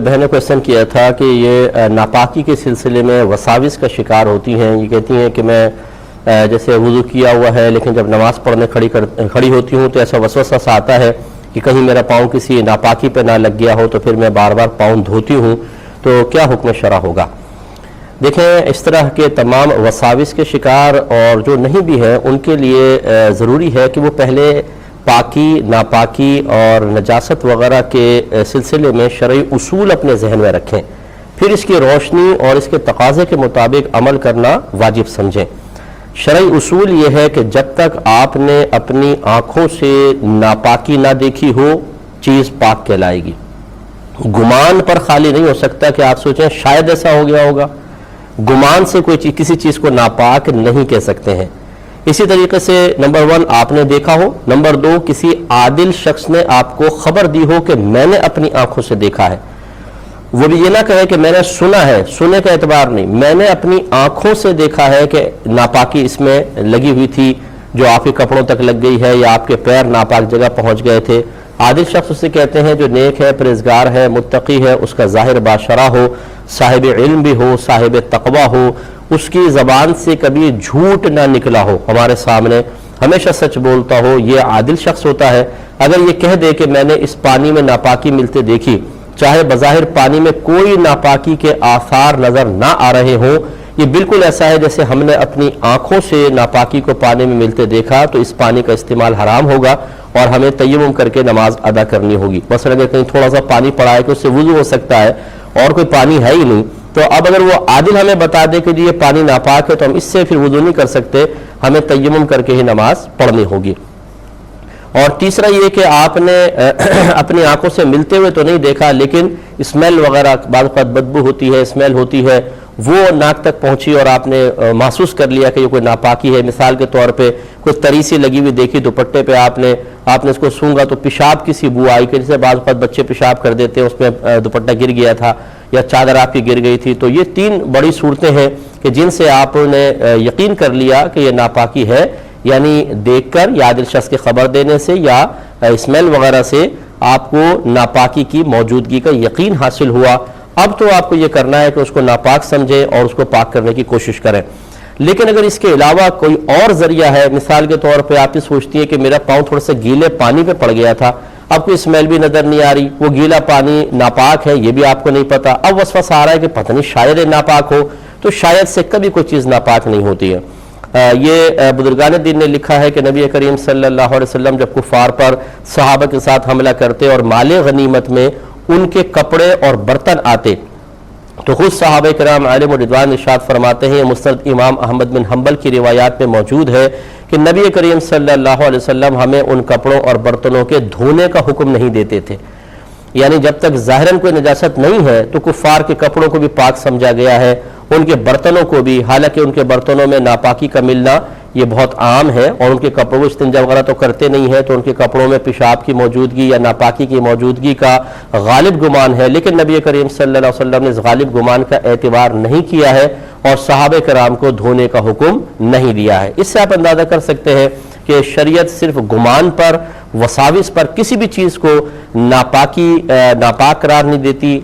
बहनों को क्वेश्चन किया था कि ये नापाकी के सिलसिले में वसाविस का शिकार होती हैं। ये कहती हैं कि मैं जैसे वुज़ू किया हुआ है लेकिन जब नमाज़ पढ़ने खड़ी होती हूँ तो ऐसा वसवसा सा आता है कि कहीं मेरा पाँव किसी नापाकी पे ना लग गया हो, तो फिर मैं बार बार पाँव धोती हूँ, तो क्या हुक्म शरअ होगा। देखें, इस तरह के तमाम वसाविस के शिकार और जो नहीं भी हैं उनके लिए ज़रूरी है कि वो पहले पाकी, नापाकी और नजासत वगैरह के सिलसिले में शरई उसूल अपने जहन में रखें, फिर इसकी रोशनी और इसके तकाज़े के मुताबिक अमल करना वाजिब समझें। शरई उसूल ये है कि जब तक आपने अपनी आँखों से नापाकी ना देखी हो, चीज़ पाक कहलाएगी। गुमान पर खाली नहीं हो सकता कि आप सोचें शायद ऐसा हो गया होगा। गुमान से कोई चीज़, किसी चीज़ को नापाक नहीं कह सकते हैं। इसी तरीके से नंबर 1 आपने देखा हो, नंबर 2 किसी आदिल शख्स ने आपको खबर दी हो कि मैंने अपनी आंखों से देखा है। वो भी ये ना कहे कि मैंने सुना है, सुने का एतबार नहीं, मैंने अपनी आंखों से देखा है कि नापाकी इसमें लगी हुई थी जो आपके कपड़ों तक लग गई है या आपके पैर नापाक जगह पहुंच गए थे। आदिल शख्स उसे कहते हैं जो नेक है, परहेज़गार है, मुत्तकी है, उसका ज़ाहिर बाशरा हो, साहिब इल्म भी हो, साहिब तक़वा हो, उसकी ज़बान से कभी झूठ ना निकला हो, हमारे सामने हमेशा सच बोलता हो, ये आदिल शख्स होता है। अगर ये कह दे कि मैंने इस पानी में नापाकी मिलते देखी, चाहे बज़ाहिर पानी में कोई नापाकी के आसार नज़र ना आ रहे हों, ये बिल्कुल ऐसा है जैसे हमने अपनी आंखों से नापाकी को पानी में मिलते देखा, तो इस पानी का इस्तेमाल हराम होगा और हमें तयम्मुम करके नमाज अदा करनी होगी। मसलन अगर कहीं थोड़ा सा पानी पड़ा है कि उससे वुज़ू हो सकता है और कोई पानी है ही नहीं, तो अब अगर वो आदिल हमें बता दे कि ये पानी नापाक है तो हम इससे फिर वुज़ू नहीं कर सकते, हमें तयम्मुम करके ही नमाज पढ़नी होगी। और तीसरा ये कि आपने अपनी आंखों से मिलते हुए तो नहीं देखा, लेकिन स्मेल वगैरह बाद बदबू होती है, स्मेल होती है, वो नाक तक पहुंची और आपने महसूस कर लिया कि ये कोई नापाकी है। मिसाल के तौर पे कोई तरी सी लगी हुई देखी दुपट्टे पे, आपने इसको सूंघा तो पेशाब की सी बू आई, कि जैसे बाद बच्चे पेशाब कर देते हैं, उसमें दुपट्टा गिर गया था या चादर आपकी गिर गई थी। तो ये 3 बड़ी सूरतें हैं कि जिनसे आपने यकीन कर लिया कि ये नापाकी है, यानी देखकर या आदिल शख्स की खबर देने से या स्मेल वगैरह से आपको नापाकी की मौजूदगी का यकीन हासिल हुआ। अब तो आपको ये करना है कि उसको नापाक समझें और उसको पाक करने की कोशिश करें। लेकिन अगर इसके अलावा कोई और जरिया है, मिसाल के तौर पे आप ये सोचती हैं कि मेरा पाँव थोड़ा सा गीले पानी पे पड़ गया था, अब कोई स्मेल भी नजर नहीं आ रही, वो गीला पानी नापाक है ये भी आपको नहीं पता, अब वसवसा आ रहा है कि पता नहीं शायद नापाक हो, तो शायद से कभी कोई चीज़ नापाक नहीं होती है। ये बुजुर्गान दीन ने लिखा है कि नबी करीम सल्लल्लाहु अलैहि वसल्लम जब कुफार पर सहाबा के साथ हमला करते और माले गनीमत में उनके कपड़े और बर्तन आते, तो खुद सहाबा किराम अलैहिम रिदवान इरशाद फरमाते हैं, मुस्नद इमाम अहमद बिन हम्बल की रिवायात में मौजूद है कि नबी करीम सल्लल्लाहु अलैहि वसल्लम हमें उन कपड़ों और बर्तनों के धोने का हुक्म नहीं देते थे। यानी जब तक ज़ाहिरन कोई नजासत नहीं है तो कुफार के कपड़ों को भी पाक समझा गया है, उनके बर्तनों को भी, हालांकि उनके बर्तनों में नापाकी का मिलना ये बहुत आम है और उनके कपड़ों को इस्तिंजा वगैरह तो करते नहीं है, तो उनके कपड़ों में पेशाब की मौजूदगी या नापाकी की मौजूदगी का गालिब गुमान है। लेकिन नबी करीम सल्लल्लाहु अलैहि वसल्लम ने इस गालिब गुमान का एतबार नहीं किया है और सहाबे कराम को धोने का हुक्म नहीं दिया है। इससे आप अंदाज़ा कर सकते हैं कि शरीयत सिर्फ गुमान पर, वसाविस पर किसी भी चीज़ को नापाक करार नहीं देती।